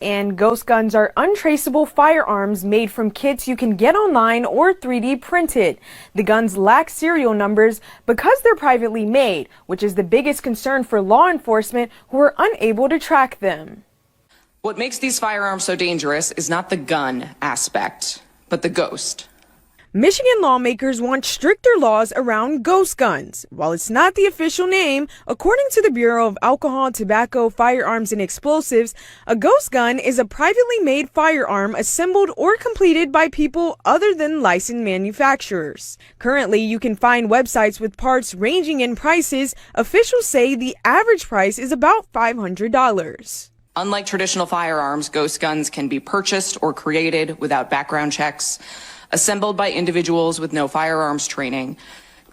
And ghost guns are untraceable firearms made from kits you can get online or 3D printed. The guns lack serial numbers because they're privately made, which is the biggest concern for law enforcement who are unable to track them. What makes these firearms so dangerous is not the gun aspect, but the ghost. Michigan lawmakers want stricter laws around ghost guns. While it's not the official name, according to the Bureau of Alcohol, Tobacco, Firearms, and Explosives, a ghost gun is a privately made firearm assembled or completed by people other than licensed manufacturers. Currently, you can find websites with parts ranging in prices. Officials say the average price is about $500. Unlike traditional firearms, ghost guns can be purchased or created without background checks, assembled by individuals with no firearms training,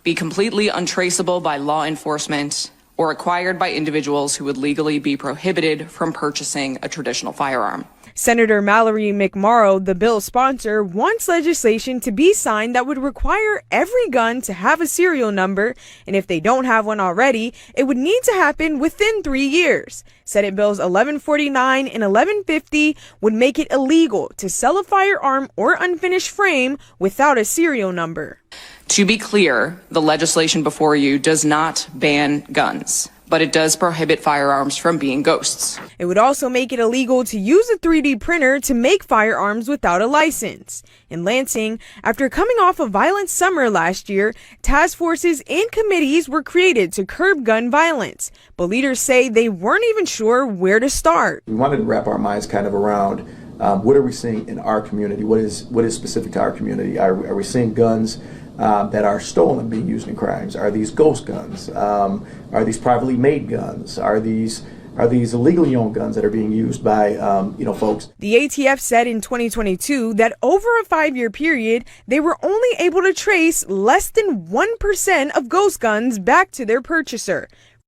be completely untraceable by law enforcement, or acquired by individuals who would legally be prohibited from purchasing a traditional firearm. Senator Mallory McMorrow, the bill's sponsor, wants legislation to be signed that would require every gun to have a serial number, and if they don't have one already, it would need to happen within 3 years. Senate Bills 1149 and 1150 would make it illegal to sell a firearm or unfinished frame without a serial number. To be clear, the legislation before you does not ban guns, but it does prohibit firearms from being ghosts. It would also make it illegal to use a 3D printer to make firearms without a license. In Lansing, after coming off a violent summer last year, task forces and committees were created to curb gun violence. But leaders say they weren't even sure where to start. We wanted to wrap our minds kind of around what are we seeing in our community? What is specific to our community? Are we seeing guns that are stolen being used in crimes? Are these ghost guns? Are these privately made guns? Are these illegally owned guns that are being used by folks? The ATF said in 2022 that over a 5-year period, they were only able to trace less than 1% of ghost guns back to their purchaser.